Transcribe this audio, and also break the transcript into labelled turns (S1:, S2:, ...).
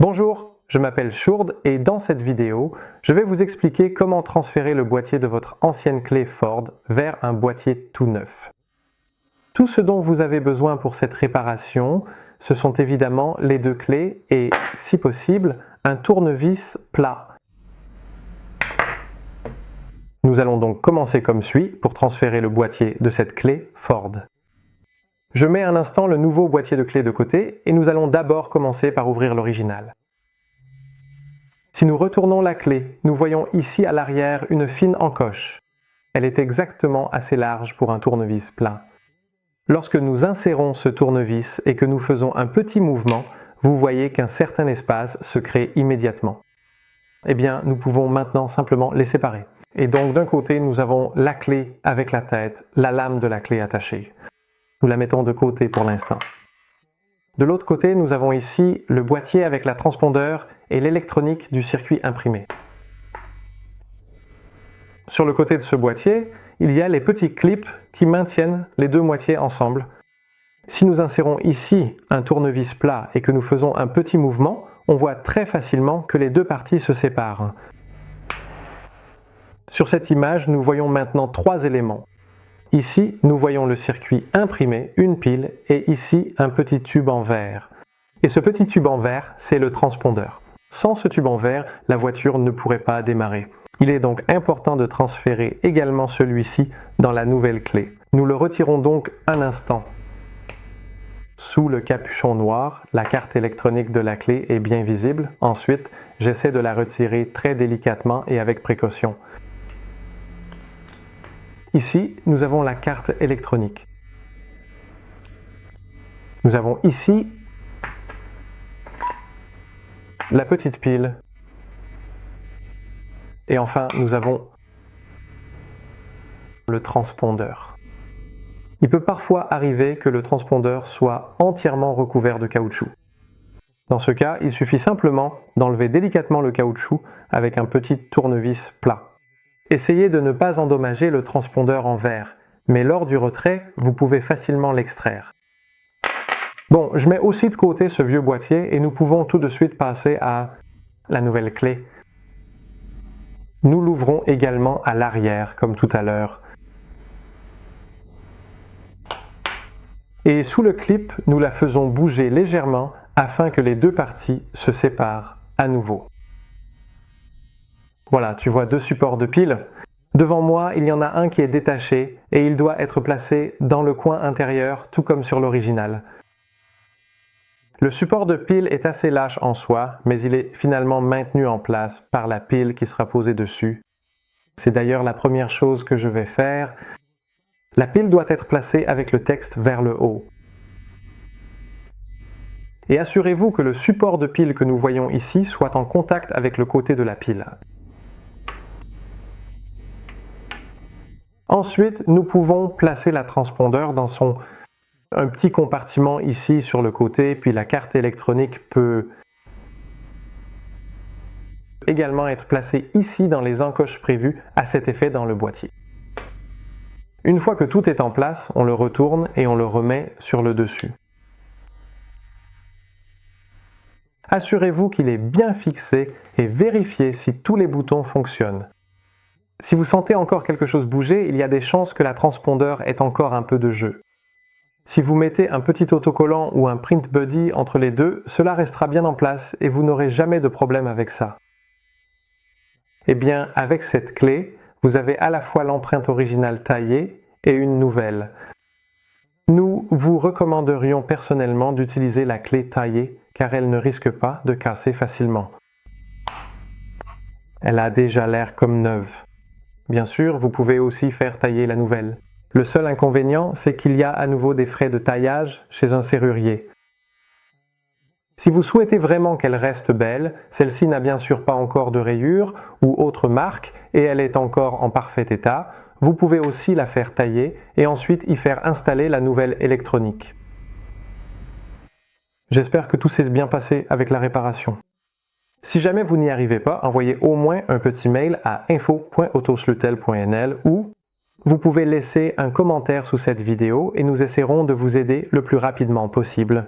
S1: Bonjour, je m'appelle Shurd et dans cette vidéo, je vais vous expliquer comment transférer le boîtier de votre ancienne clé Ford vers un boîtier tout neuf. Tout ce dont vous avez besoin pour cette réparation, ce sont évidemment les deux clés et, si possible, un tournevis plat. Nous allons donc commencer comme suit pour transférer le boîtier de cette clé Ford. Je mets un instant le nouveau boîtier de clé de côté et nous allons d'abord commencer par ouvrir l'original. Si nous retournons la clé, nous voyons ici à l'arrière une fine encoche. Elle est exactement assez large pour un tournevis plein. Lorsque nous insérons ce tournevis et que nous faisons un petit mouvement, vous voyez qu'un certain espace se crée immédiatement. Eh bien, nous pouvons maintenant simplement les séparer. Et donc d'un côté, nous avons la clé avec la tête, la lame de la clé attachée. Nous la mettons de côté pour l'instant. De l'autre côté, nous avons ici le boîtier avec la transpondeur et l'électronique du circuit imprimé. Sur le côté de ce boîtier, il y a les petits clips qui maintiennent les deux moitiés ensemble. Si nous insérons ici un tournevis plat et que nous faisons un petit mouvement, on voit très facilement que les deux parties se séparent. Sur cette image, nous voyons maintenant trois éléments. Ici, nous voyons le circuit imprimé, une pile, et ici, un petit tube en verre. Et ce petit tube en verre, c'est le transpondeur. Sans ce tube en verre, la voiture ne pourrait pas démarrer. Il est donc important de transférer également celui-ci dans la nouvelle clé. Nous le retirons donc un instant. Sous le capuchon noir, la carte électronique de la clé est bien visible. Ensuite, j'essaie de la retirer très délicatement et avec précaution. Ici, nous avons la carte électronique. Nous avons ici la petite pile. Et enfin, nous avons le transpondeur. Il peut parfois arriver que le transpondeur soit entièrement recouvert de caoutchouc. Dans ce cas, il suffit simplement d'enlever délicatement le caoutchouc avec un petit tournevis plat. Essayez de ne pas endommager le transpondeur en verre, mais lors du retrait, vous pouvez facilement l'extraire. Bon, je mets aussi de côté ce vieux boîtier et nous pouvons tout de suite passer à la nouvelle clé. Nous l'ouvrons également à l'arrière, comme tout à l'heure. Et sous le clip, nous la faisons bouger légèrement afin que les deux parties se séparent à nouveau. Voilà, tu vois deux supports de pile. Devant moi, il y en a un qui est détaché et il doit être placé dans le coin intérieur, tout comme sur l'original. Le support de pile est assez lâche en soi, mais il est finalement maintenu en place par la pile qui sera posée dessus. C'est d'ailleurs la première chose que je vais faire. La pile doit être placée avec le texte vers le haut. Et assurez-vous que le support de pile que nous voyons ici soit en contact avec le côté de la pile. Ensuite, nous pouvons placer la transpondeur dans un petit compartiment ici sur le côté, puis la carte électronique peut également être placée ici dans les encoches prévues à cet effet dans le boîtier. Une fois que tout est en place, on le retourne et on le remet sur le dessus. Assurez-vous qu'il est bien fixé et vérifiez si tous les boutons fonctionnent. Si vous sentez encore quelque chose bouger, il y a des chances que la transpondeur ait encore un peu de jeu. Si vous mettez un petit autocollant ou un print buddy entre les deux, cela restera bien en place et vous n'aurez jamais de problème avec ça. Eh bien, avec cette clé, vous avez à la fois l'empreinte originale taillée et une nouvelle. Nous vous recommanderions personnellement d'utiliser la clé taillée car elle ne risque pas de casser facilement. Elle a déjà l'air comme neuve. Bien sûr, vous pouvez aussi faire tailler la nouvelle. Le seul inconvénient, c'est qu'il y a à nouveau des frais de taillage chez un serrurier. Si vous souhaitez vraiment qu'elle reste belle, celle-ci n'a bien sûr pas encore de rayures ou autre marque et elle est encore en parfait état, vous pouvez aussi la faire tailler et ensuite y faire installer la nouvelle électronique. J'espère que tout s'est bien passé avec la réparation. Si jamais vous n'y arrivez pas, envoyez au moins un petit mail à info.autoslutel.nl ou vous pouvez laisser un commentaire sous cette vidéo et nous essaierons de vous aider le plus rapidement possible.